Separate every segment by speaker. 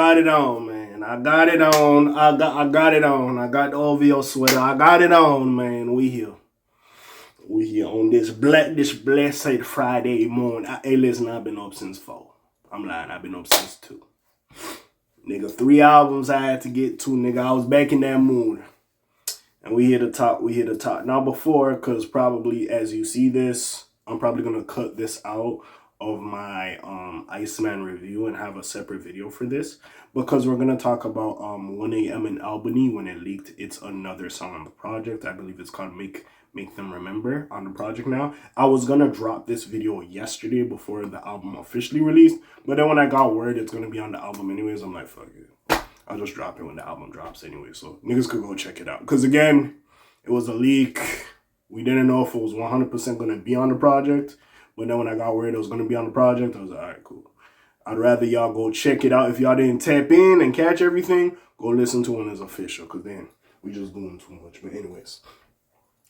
Speaker 1: got it on, man. I got it on. I got it on. I got the OVO sweater. I got it on, man. We here. We here on this blessed Friday morning. Hey, listen, I've been up since 4. I'm lying. I've been up since 2. Nigga, 3 albums I had to get to, nigga. I was back in that mood. And we here to talk. We here to talk. Now, before, because probably as you see this, I'm probably going to cut this out of my Iceman review and have a separate video for this, because we're going to talk about 1 a.m. in Albany when it leaked. It's another song on the project. I believe it's called Make Them Remember on the project now. I was going to drop this video yesterday before the album officially released, but then when I got word it's going to be on the album anyways, I'm like, fuck it. I'll just drop it when the album drops anyway, so niggas could go check it out. Because again, it was a leak. We didn't know if it was 100% going to be on the project. But then when I got word it was going to be on the project, I was like, all right, cool. I'd rather y'all go check it out. If y'all didn't tap in and catch everything, go listen to when it's official, because then we just doing too much. But anyways,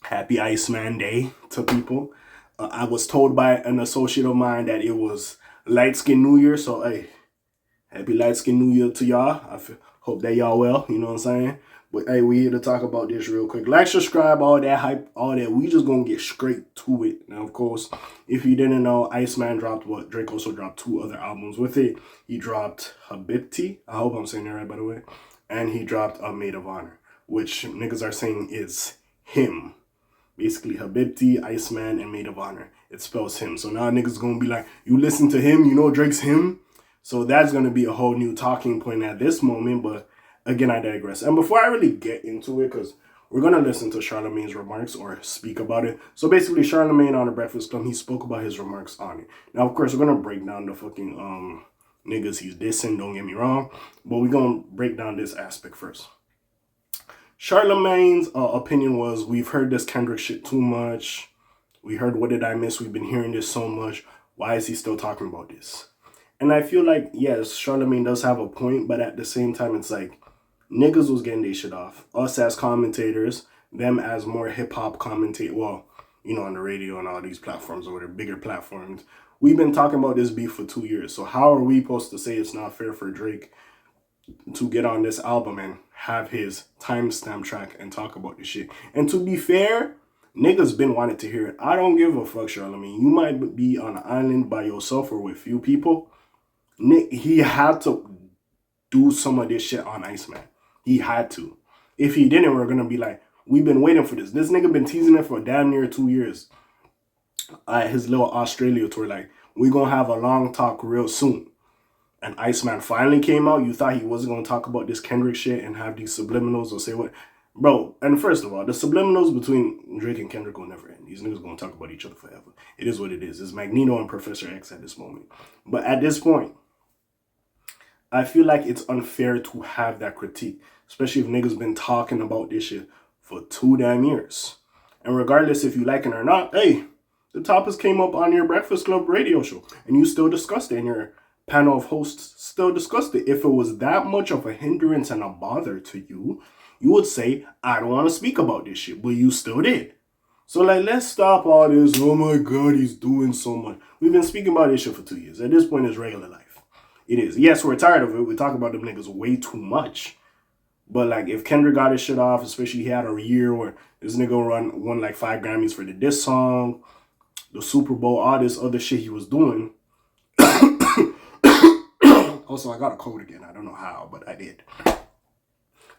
Speaker 1: happy Iceman Day to people. I was told by an associate of mine that it was Light Skin New Year. So, hey, happy Light Skin New Year to y'all. Hope that y'all well, you know what I'm saying? But hey, we here to talk about this real quick. Like, subscribe, all that hype, all that. We just gonna get straight to it. Now, of course, if you didn't know, Iceman dropped what? Drake also dropped 2 other albums with it. He dropped Habibti. I hope I'm saying that right, by the way. And he dropped a Maid of Honor, which niggas are saying is him. Basically, Habibti, Iceman, and Maid of Honor. It spells him. So now niggas gonna be like, you listen to him, you know Drake's him? So that's gonna be a whole new talking point at this moment, but again, I digress. And before I really get into it, because we're going to listen to Charlamagne's remarks or speak about it. So basically, Charlamagne on the Breakfast Club, he spoke about his remarks on it. Now, of course, we're going to break down the fucking niggas he's dissing, don't get me wrong. But we're going to break down this aspect first. Charlamagne's opinion was, we've heard this Kendrick shit too much. We heard What Did I Miss? We've been hearing this so much. Why is he still talking about this? And I feel like, yes, Charlamagne does have a point, but at the same time, it's like, niggas was getting their shit off. Us as commentators, them as more hip-hop commentators, well, you know, on the radio and all these platforms or the bigger platforms. We've been talking about this beef for 2 years. So how are we supposed to say it's not fair for Drake to get on this album and have his timestamp track and talk about this shit? And to be fair, niggas been wanting to hear it. I don't give a fuck, Charlamagne. You might be on an island by yourself or with few people. He had to do some of this shit on Iceman. He had to. If he didn't, we're going to be like, we've been waiting for this. This nigga been teasing it for damn near 2 years. His little Australia tour, like, we going to have a long talk real soon. And Iceman finally came out. You thought he wasn't going to talk about this Kendrick shit and have these subliminals or say what? Bro, and first of all, the subliminals between Drake and Kendrick will never end. These niggas going to talk about each other forever. It is what it is. It's Magneto and Professor X at this moment. But at this point, I feel like it's unfair to have that critique, especially if niggas been talking about this shit for 2 damn years. And regardless if you like it or not, hey, the topics came up on your Breakfast Club radio show, and you still discussed it, and your panel of hosts still discussed it. If it was that much of a hindrance and a bother to you, you would say, I don't want to speak about this shit, but you still did. So, like, let's stop all this, oh my God, he's doing so much. We've been speaking about this shit for 2 years. At this point, it's regular life. It is. Yes, we're tired of it. We talk about them niggas way too much. But, like, if Kendrick got his shit off, especially he had a year where this nigga won like 5 Grammys for the diss song, the Super Bowl, all this other shit he was doing. Also, I got a cold again. I don't know how, but I did.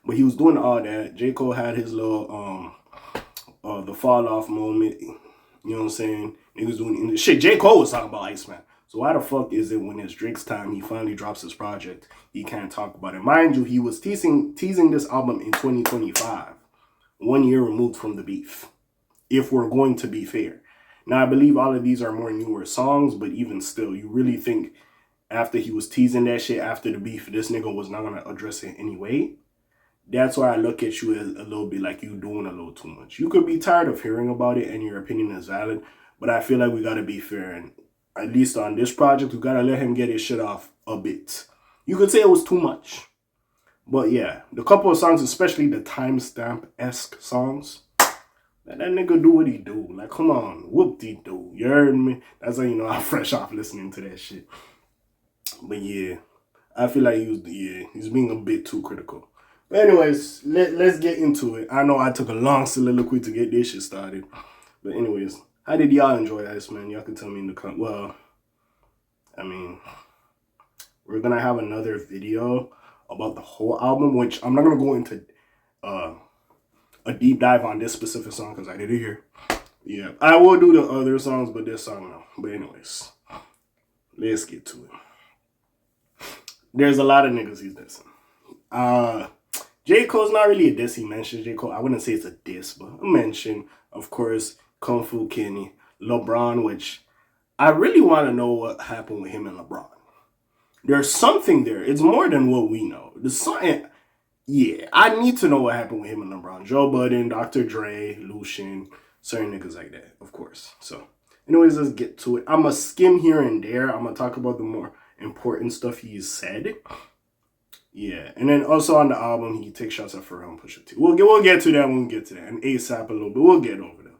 Speaker 1: But he was doing all that. J. Cole had his little, the fall off moment. You know what I'm saying? Niggas doing shit. J. Cole was talking about Iceman. So why the fuck is it when it's Drake's time, he finally drops his project, he can't talk about it? Mind you, he was teasing this album in 2025, 1 year removed from the beef, if we're going to be fair. Now, I believe all of these are more newer songs, but even still, you really think after he was teasing that shit after the beef, this nigga was not going to address it anyway? That's why I look at you as a little bit like you doing a little too much. You could be tired of hearing about it and your opinion is valid, but I feel like we got to be fair, and at least on this project, we gotta let him get his shit off a bit. You could say it was too much. But yeah, the couple of songs, especially the timestamp-esque songs, that nigga do what he do. Like, come on, whoop-de-doo. You heard me? That's how you know I'm fresh off listening to that shit. But yeah, I feel like he's being a bit too critical. But anyways, let's get into it. I know I took a long soliloquy to get this shit started. But anyways, how did y'all enjoy Iceman? Y'all can tell me in the comments. Well, I mean, we're gonna have another video about the whole album, which I'm not gonna go into a deep dive on this specific song because I didn't hear. Yeah, I will do the other songs, but this song no. But anyways, let's get to it. There's a lot of niggas he's dissing. J. Cole's not really a diss. He mentions J. Cole. I wouldn't say it's a diss, but a mention. Of course, Kung Fu Kenny, LeBron, which I really want to know what happened with him and LeBron. There's something there. It's more than what we know. There's something. Yeah, I need to know what happened with him and LeBron. Joe Budden, Dr. Dre, Lucian, certain niggas like that, of course. So, anyways, let's get to it. I'm going to skim here and there. I'm going to talk about the more important stuff he's said. Yeah, and then also on the album, he takes shots at Pharrell and Pusha T. We'll get to that when we get to that. And ASAP a little bit. We'll get over that.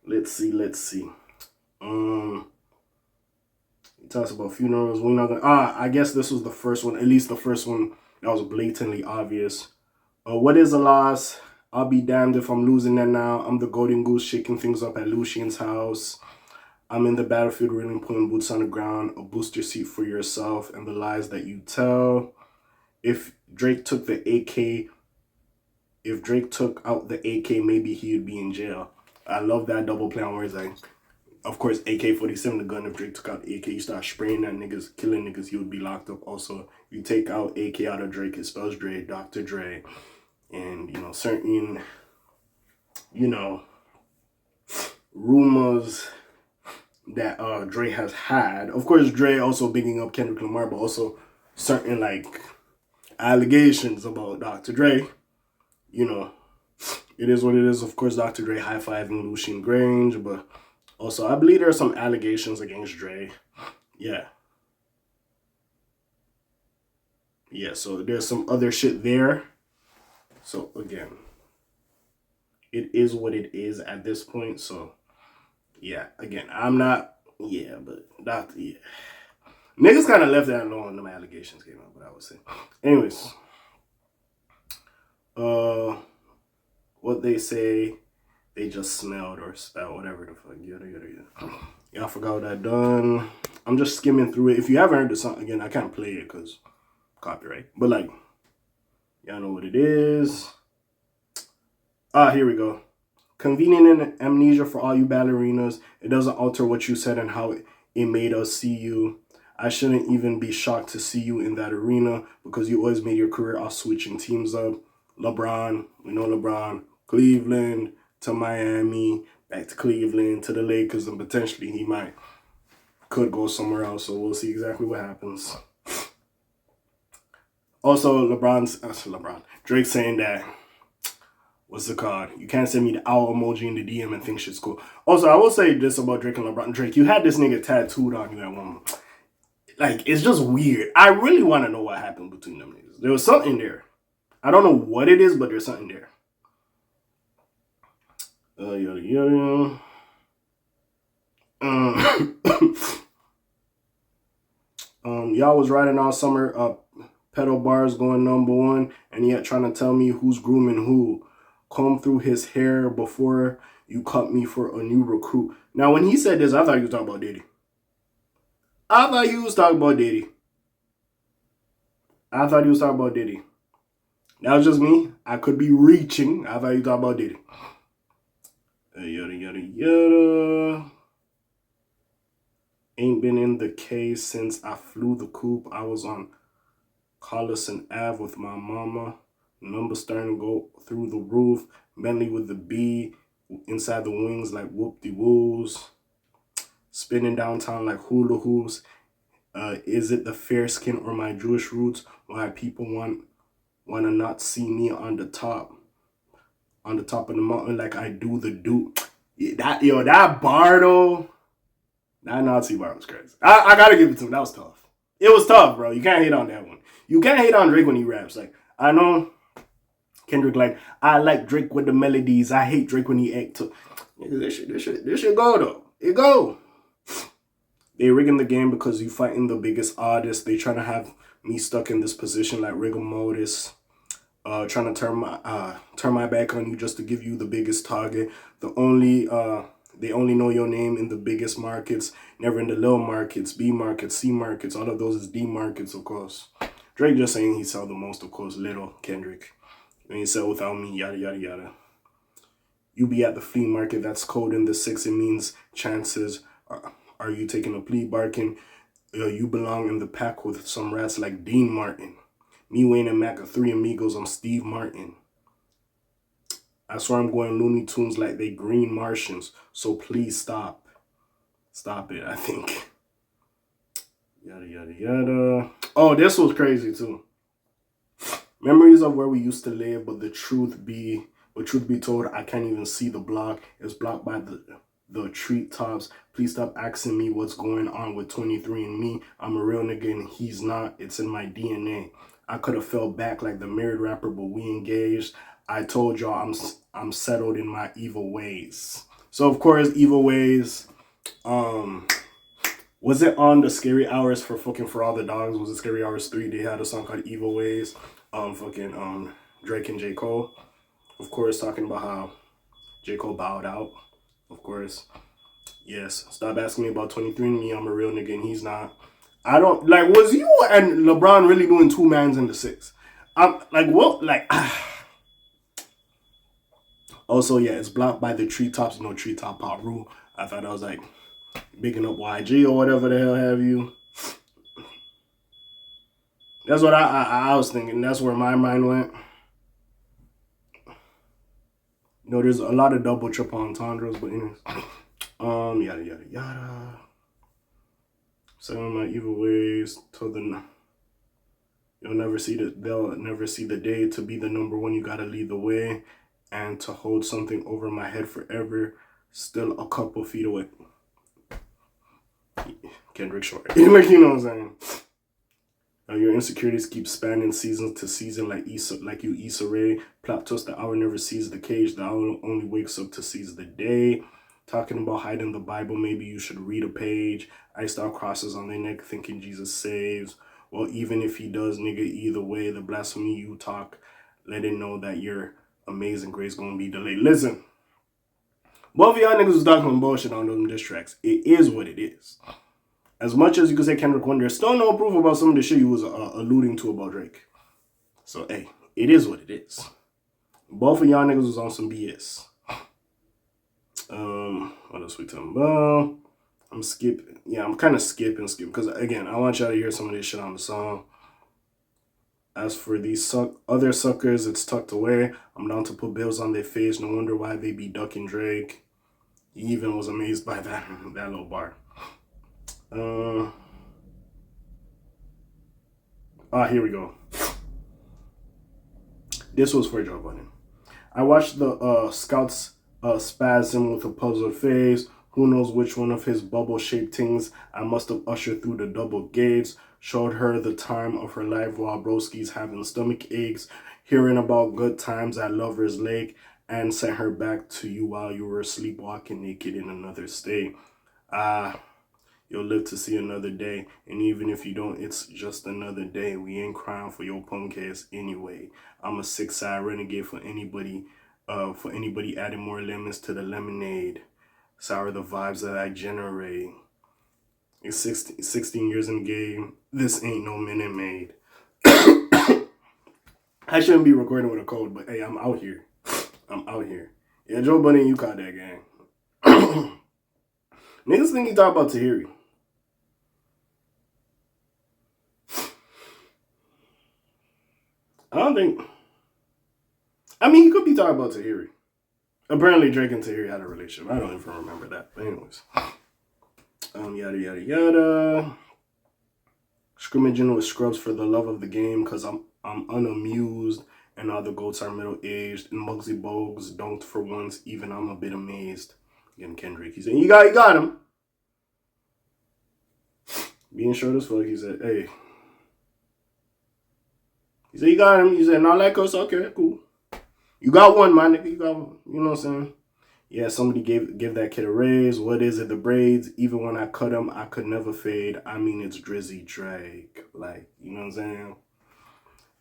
Speaker 1: Let's see. He talks about funerals. We're not gonna. I guess this was the first one. At least the first one that was blatantly obvious. What is a loss? I'll be damned if I'm losing that now. I'm the golden goose shaking things up at Lucian's house. I'm in the battlefield really putting boots on the ground. A booster seat for yourself and the lies that you tell. If Drake took out the AK, maybe he would be in jail. I love that double play on words like. Of course, AK-47, the gun. If Drake took out the AK, you start spraying at niggas, killing niggas, he would be locked up. Also, you take out AK out of Drake, it spells Dre, Dr. Dre. And, certain, rumors that Dre has had. Of course, Dre also bigging up Kendrick Lamar, but also certain, allegations about Dr. Dre. It is what it is. Of course, Dr. Dre high-fiving Lucian Grange, but... Also, I believe there are some allegations against Dre. Yeah. Yeah, so there's some other shit there. So, again, it is what it is at this point. So, yeah, again, I'm not... Yeah, but... Yeah. Niggas kind of left that alone when them allegations came out, but I would say. Anyways. What they say... They just smelled or spelled, whatever the fuck. Yada. Yeah, I forgot what I done. I'm just skimming through it. If you haven't heard the song, again, I can't play it because copyright. But, y'all know what it is. Here we go. Convenient amnesia for all you ballerinas. It doesn't alter what you said and how it made us see you. I shouldn't even be shocked to see you in that arena because you always made your career off switching teams up. LeBron, we know LeBron. Cleveland to Miami, back to Cleveland, to the Lakers, and potentially he could go somewhere else. So we'll see exactly what happens. Also, Drake saying that, what's it called? You can't send me the owl emoji in the DM and think shit's cool. Also, I will say this about Drake and LeBron. Drake, you had this nigga tattooed on you at one. It's just weird. I really want to know what happened between them niggas. There was something there. I don't know what it is, but there's something there. Y'all was riding all summer pedal bars going #1 and yet trying to tell me who's grooming who. Comb through his hair before you cut me for a new recruit. Now when he said this, I thought he was talking about Diddy. I thought he was talking about Diddy. That was just me. I could be reaching. I thought he was talking about Diddy. Yada. Ain't been in the K since I flew the coop. I was on Collison Ave with my mama. Numbers starting to go through the roof. Bentley with the B inside the wings like whoop-de-woos. Spinning downtown like hula hoops. Is it the fair skin or my Jewish roots? Why people want to not see me on the top of the mountain like I do the dude. That bar though, that Nazi bar was crazy. I gotta give it to him. That was tough. It was tough, bro. You can't hate on that one. You can't hate on Drake when he raps. I know Kendrick I like Drake with the melodies. I hate Drake when he act too. This shit go though. It go. They rigging the game because you fighting the biggest artist. They trying to have me stuck in this position like rigor mortis. Trying to turn my back on you just to give you the biggest target. They only know your name in the biggest markets, never in the little markets, B markets, C markets. All of those is D markets, of course. Drake just saying he sell the most, of course. Little Kendrick. And he said without me, yada yada yada. You be at the flea market. That's code in the 6. It means chances. Are you taking a plea barking? You belong in the pack with some rats like Dean Martin. Me, Wayne, and Mac are 3 amigos. I'm Steve Martin. I swear I'm going Looney Tunes like they green Martians. So please stop. Stop it, I think. Yada, yada, yada. Oh, this was crazy, too. Memories of where we used to live, but truth be told, I can't even see the block. It's blocked by the treetops. Please stop asking me what's going on with 23andMe. I'm a real nigga and he's not. It's in my DNA. I could have fell back like the married rapper, but we engaged. I told y'all I'm settled in my evil ways. So of course, evil ways. Was it on the Scary Hours for all the dogs? Was it Scary Hours 3? They had a song called Evil Ways. Drake and J. Cole. Of course, talking about how J. Cole bowed out. Of course. Yes. Stop asking me about 23andMe. I'm a real nigga and he's not. I don't like. Was you and LeBron really doing 2 mans in the 6? I'm like, what? Like, also, yeah, it's blocked by the treetops. You know, treetop pop rule. I thought I was like bigging up YG or whatever the hell have you. That's what I was thinking. That's where my mind went. You know, there's a lot of double triple entendres, but anyways, yada yada yada. Selling my evil ways till they'll never see the day to be the number one. You gotta lead the way, and to hold something over my head forever. Still a couple feet away. Kendrick Short, like you know what I'm saying. Your insecurities keep spanning season to season like you Issa Rae. Plot twist: the hour never sees the cage. The hour only wakes up to seize the day. Talking about hiding the Bible, maybe you should read a page. Iced out crosses on their neck, thinking Jesus saves. Well, even if he does, nigga, either way, the blasphemy you talk, let it know that your amazing grace gonna be delayed. Listen, both of y'all niggas was talking bullshit on them diss tracks. It is what it is. As much as you could say Kendrick Lamar, there's still no proof about some of the shit you was alluding to about Drake. So, hey, it is what it is. Both of y'all niggas was on some BS. What else we talking about? I'm skipping. Yeah, I'm kind of skipping because, again, I want y'all to hear some of this shit on the song. As for these other suckers, it's tucked away. I'm down to put bills on their face. No wonder why they be ducking Drake. He even was amazed by that little bar. Here we go. This was for Joe Budden. I watched the scouts spasm with a puzzled face. Who knows which one of his bubble-shaped things I must have ushered through the double gates. Showed her the time of her life while broski's having stomach aches. Hearing about good times at Lover's Lake. And sent her back to you while you were sleepwalking naked in another state. You'll live to see another day. And even if you don't, it's just another day. We ain't crying for your punk ass anyway. I'm a 6-side renegade for anybody adding more lemons to the lemonade. Sour the vibes that I generate. It's 16 years in the game. This ain't no Minute Maid. I shouldn't be recording with a cold, but hey, I'm out here. Yeah, Joe Budden, you caught that gang. Niggas think he talk about Tahiri. I don't think. I mean, he could be talking about Tahiri. Apparently, Drake and Tahiri had a relationship. I don't even remember that. But anyways. Yada, yada, yada. Scrimmaging with scrubs for the love of the game because I'm unamused and all the goats are middle-aged and Muggsy Bogues don't for once. Even I'm a bit amazed. Again, Kendrick. He said, you got him. Being short as fuck, he said, hey. He said, you got him. He said, not like us. Okay, cool. You got one, my nigga. You got one. You know what I'm saying? Yeah, somebody give that kid a raise. What is it? The braids. Even when I cut them, I could never fade. I mean, it's Drizzy Drake. Like, you know what I'm saying?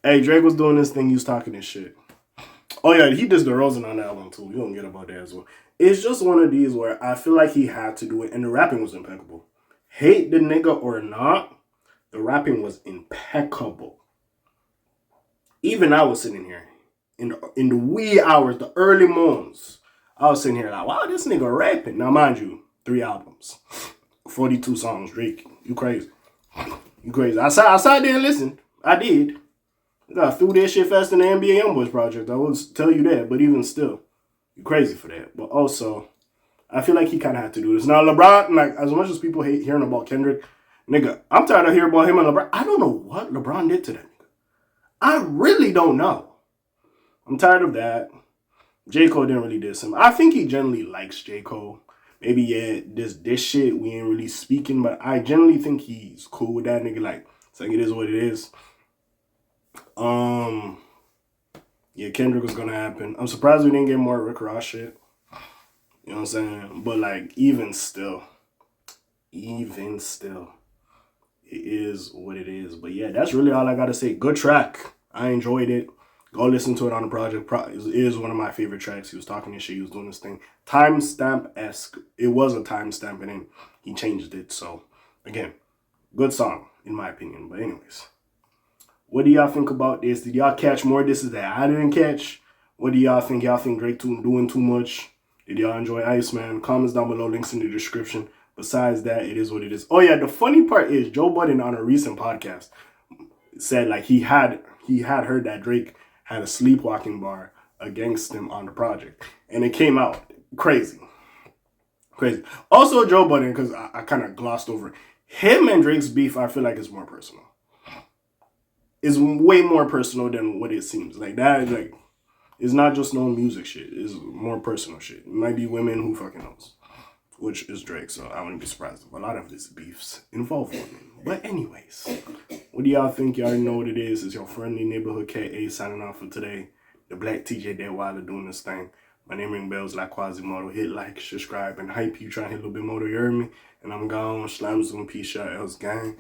Speaker 1: Hey, Drake was doing this thing. He was talking this shit. Oh yeah, he does the Rosen on the album too. You don't get about that as well. It's just one of these where I feel like he had to do it, and the rapping was impeccable. Hate the nigga or not, the rapping was impeccable. Even I was sitting here in the wee hours, the early mornings. I was sitting here like, wow, this nigga rapping. Now, mind you, 3 albums, 42 songs. Drake, you crazy? You crazy? I sat there and listened. I did. I got through that shit faster than the NBA YoungBoys project. I will tell you that. But even still, you crazy for that. But also, I feel like he kind of had to do this. Now, LeBron, like, as much as people hate hearing about Kendrick, nigga, I'm tired of hearing about him and LeBron. I don't know what LeBron did to that nigga. I really don't know. I'm tired of that. J. Cole didn't really diss him. I think he generally likes J. Cole. Maybe, yeah, this shit, we ain't really speaking, but I generally think he's cool with that nigga. Like, it's like, it is what it is. Yeah, Kendrick was gonna happen. I'm surprised we didn't get more Rick Ross shit. You know what I'm saying? But, like, even still, it is what it is. But, yeah, that's really all I gotta say. Good track. I enjoyed it. Go listen to it on the project. It is one of my favorite tracks. He was talking this shit. He was doing this thing. Timestamp-esque. It was a timestamp, and then he changed it. So, again, good song, in my opinion. But anyways, what do y'all think about this? Did y'all catch more? This is that I didn't catch. What do y'all think? Y'all think Drake doing too much? Did y'all enjoy Iceman? Comments down below. Links in the description. Besides that, it is what it is. Oh, yeah, the funny part is Joe Budden on a recent podcast said, like, he had heard that Drake had a sleepwalking bar against him on the project. And it came out. Crazy. Also, Joe Budden, because I kind of glossed over it. Him and Drake's beef, I feel like, is more personal. It's way more personal than what it seems. Like, that, like, it's not just no music shit. It's more personal shit. It might be women, who fucking knows. Which is Drake, so I wouldn't be surprised if a lot of these beefs involve women. But anyways, what do y'all think? Y'all already know what it is. It's your friendly neighborhood K.A. signing off for today. The Black TJ Dead Wilder doing this thing. My name ring bells like Quasimodo. Hit like, subscribe, and hype you. Try to hit a little bit more, you heard me? And I'm gone. Slam, zoom, peace, out, else gang.